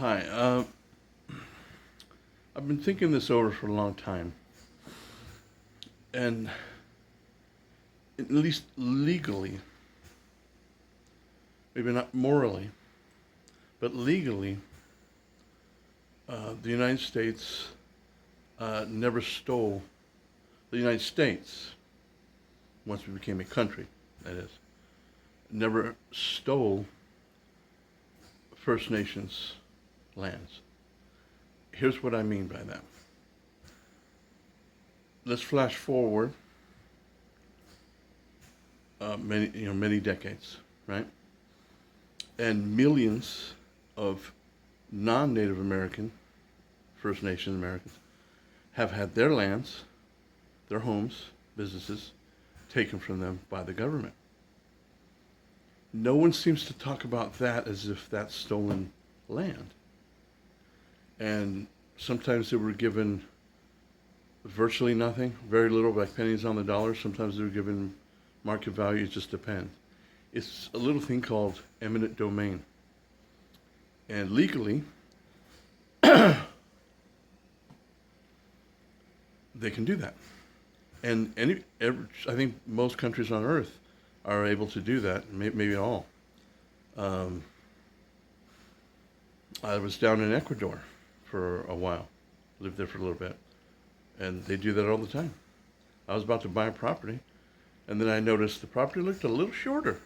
Hi. I've been thinking this over for a long time, and at least legally, maybe not morally, but legally, the United States never stole the United States once we became a country. That is, never stole First Nations lands. Here's what I mean by that. Let's flash forward many decades, right? And millions of non-Native American, First Nation Americans, have had their lands, their homes, businesses taken from them by the government. No one seems to talk about that as if that's stolen land. And sometimes they were given virtually nothing, very little, like pennies on the dollar. Sometimes they were given market value, it just depends. It's a little thing called eminent domain. And legally, they can do that. And I think most countries on earth are able to do that, maybe all. Um, I was down in Ecuador for a while, lived there for a little bit, and they do that all the time. I was about to buy a property, and then I noticed the property looked a little shorter.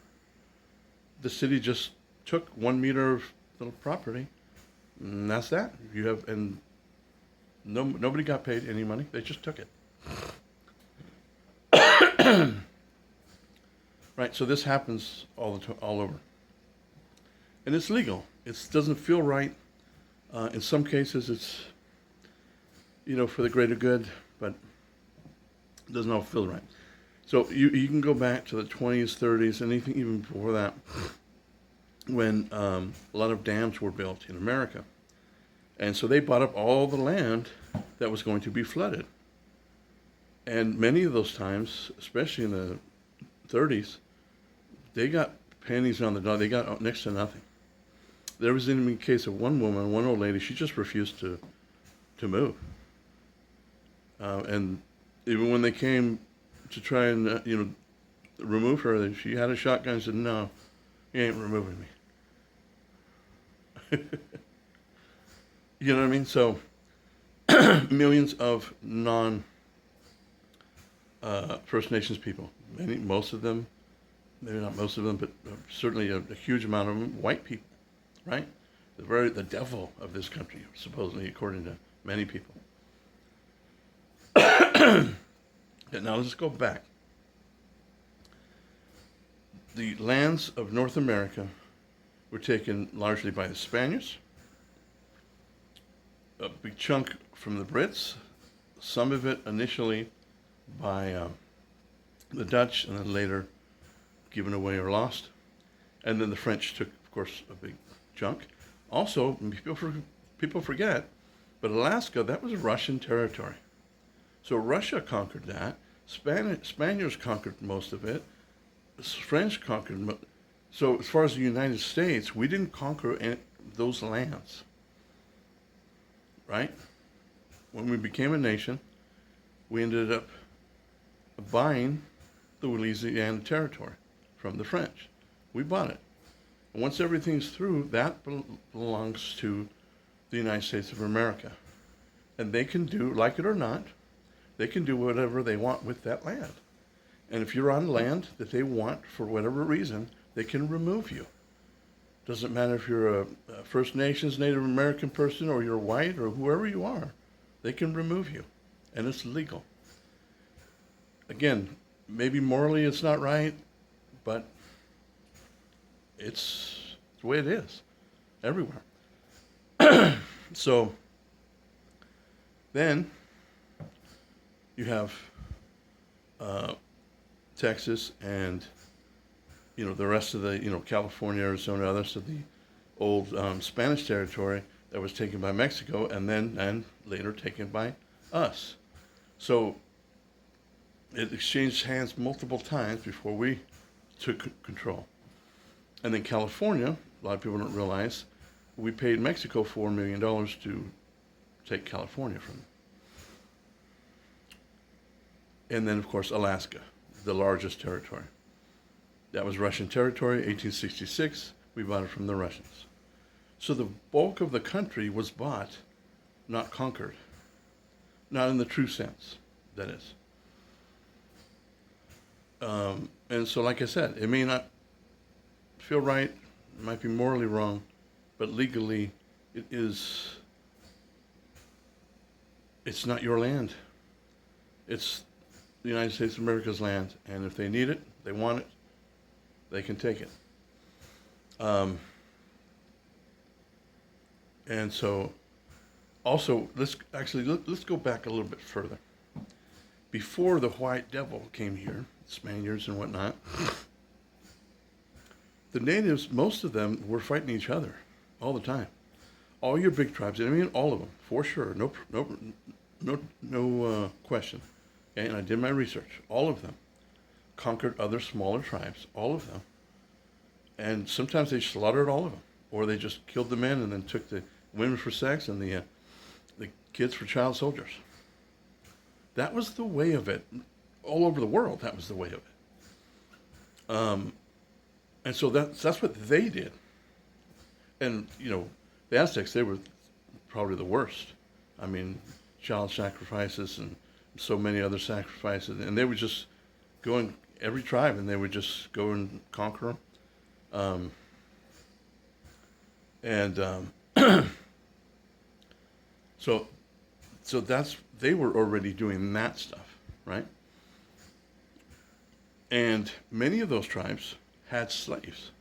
The city just took 1 meter of the property, and that's that. And nobody got paid any money. They just took it. Right. So this happens all over, and it's legal. It doesn't feel right. In some cases, it's for the greater good, but it doesn't all feel right. So you can go back to the 20s, 30s, anything even before that, when a lot of dams were built in America. And so they bought up all the land that was going to be flooded. And many of those times, especially in the 30s, they got pennies on the dollar. They got next to nothing. There was even a case of one woman, one old lady, she just refused to move. And even when they came to try and, remove her, she had a shotgun and said, "No, you ain't removing me." You know what I mean? So millions of First Nations people, most of them, maybe not most of them, but certainly a huge amount of them, white people, right? The devil of this country, supposedly, according to many people. Now let's go back. The lands of North America were taken largely by the Spaniards, a big chunk from the Brits, some of it initially by the Dutch, and then later given away or lost. And then the French took, of course, a big chunk. Also, people forget, but Alaska, that was Russian territory. So Russia conquered that. Spaniards conquered most of it. French conquered. So as far as the United States, we didn't conquer those lands, right? When we became a nation, we ended up buying the Louisiana Territory from the French. We bought it. And once everything's through, that belongs to the United States of America. And they can do, like it or not, they can do whatever they want with that land. And if you're on land that they want for whatever reason, they can remove you. Doesn't matter if you're a First Nations, Native American person, or you're white, or whoever you are. They can remove you. And it's legal. Again, maybe morally it's not right, but it's the way it is everywhere. So then you have Texas and the rest of the California, Arizona, others of the old Spanish territory that was taken by Mexico and later taken by us. So it exchanged hands multiple times before we took control. And then California, a lot of people don't realize, we paid Mexico $4 million to take California from them. And then, of course, Alaska, the largest territory. That was Russian territory, 1866. We bought it from the Russians. So the bulk of the country was bought, not conquered. Not in the true sense, that is. And so, like I said, it may not feel right, it might be morally wrong, but legally it's not your land. It's the United States of America's land, and if they need it, they want it, they can take it. And so, also, let's go back a little bit further. Before the White Devil came here, Spaniards and whatnot, the natives, most of them, were fighting each other all the time. All your big tribes, and I mean all of them, for sure, no question. Okay? And I did my research. All of them conquered other smaller tribes, all of them. And sometimes they slaughtered all of them, or they just killed the men and then took the women for sex and the kids for child soldiers. That was the way of it. All over the world, that was the way of it. And so that's what they did. And, the Aztecs, they were probably the worst. I mean, child sacrifices and so many other sacrifices. And they would just go in every tribe and they would just go and conquer them. So they were already doing that stuff, right? And many of those tribes had slaves.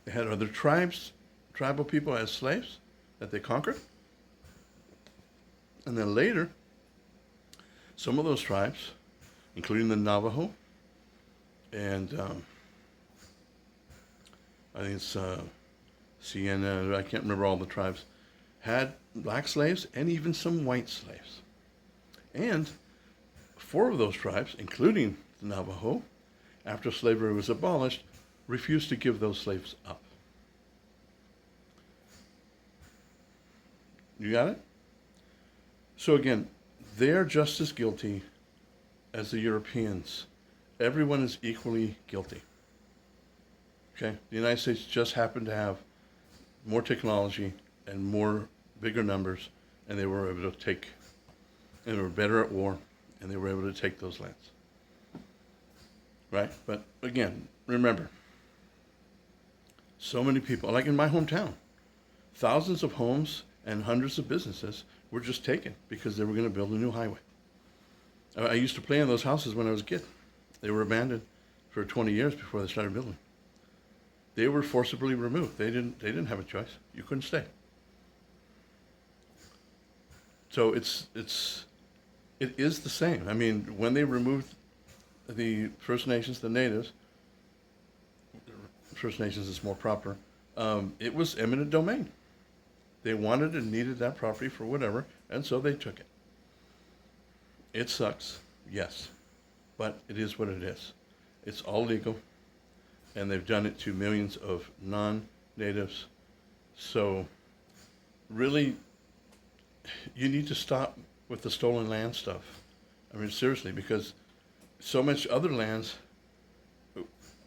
They had other tribal people as slaves that they conquered. And then later, some of those tribes, including the Navajo, and I think it's Sienna, I can't remember all the tribes, had black slaves and even some white slaves. And 4 of those tribes, including the Navajo, after slavery was abolished, refused to give those slaves up. You got it? So again, they're just as guilty as the Europeans. Everyone is equally guilty. Okay? The United States just happened to have more technology and more bigger numbers, and they were able to take, and they were better at war, and they were able to take those lands. Right? But again, remember, so many people, like in my hometown, thousands of homes and hundreds of businesses were just taken because they were going to build a new highway. I used to play in those houses when I was a kid. They were abandoned for 20 years before they started building. They were forcibly removed. They didn't have a choice. You couldn't stay. So it is the same. I mean, when they removed the First Nations, the natives, First Nations is more proper, it was eminent domain. They wanted and needed that property for whatever, and so they took it. It sucks, yes, but it is what it is. It's all legal, and they've done it to millions of non-natives. So really, you need to stop with the stolen land stuff. I mean, seriously, because so much other lands,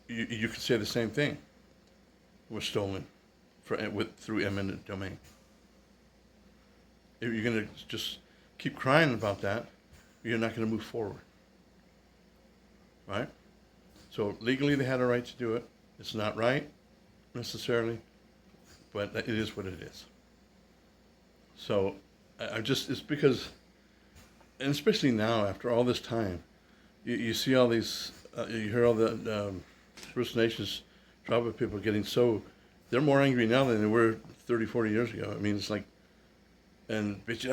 you could say the same thing, was stolen through eminent domain. If you're going to just keep crying about that, you're not going to move forward. Right? So legally they had a right to do it. It's not right, necessarily, but it is what it is. So it's because, and especially now, after all this time, you see all these, you hear all the First Nations tribal people getting they're more angry now than they were 30, 40 years ago. I mean, it's like, and bitch,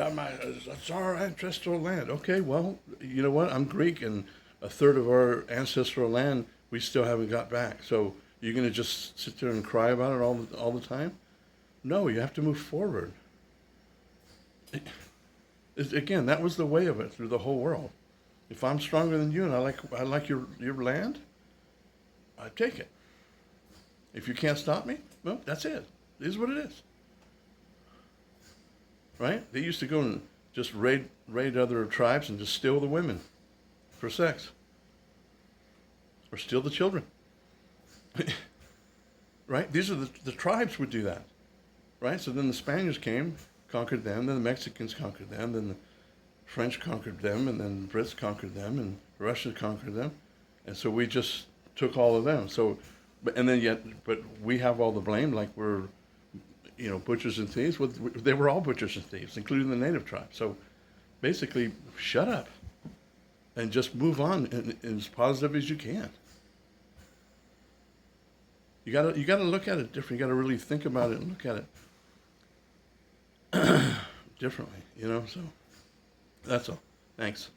that's our ancestral land. Okay, well, you know what? I'm Greek, and a third of our ancestral land we still haven't got back. So you're going to just sit there and cry about it all the time? No, you have to move forward. Again, that was the way of it through the whole world. If I'm stronger than you and I like your land, I take it. If you can't stop me, well, that's it. It is what it is. Right? They used to go and just raid other tribes and just steal the women for sex. Or steal the children. Right? These are the tribes would do that. Right? So then the Spaniards came, conquered them, then the Mexicans conquered them, then the French conquered them, and then the Brits conquered them, and Russia conquered them. And so we just took all of them. So, but we have all the blame, like we're, butchers and thieves. Well, they were all butchers and thieves, including the native tribe. So basically, shut up and just move on as positive as you can. You gotta look at it different. You gotta really think about it and look at it differently. So that's all. Thanks.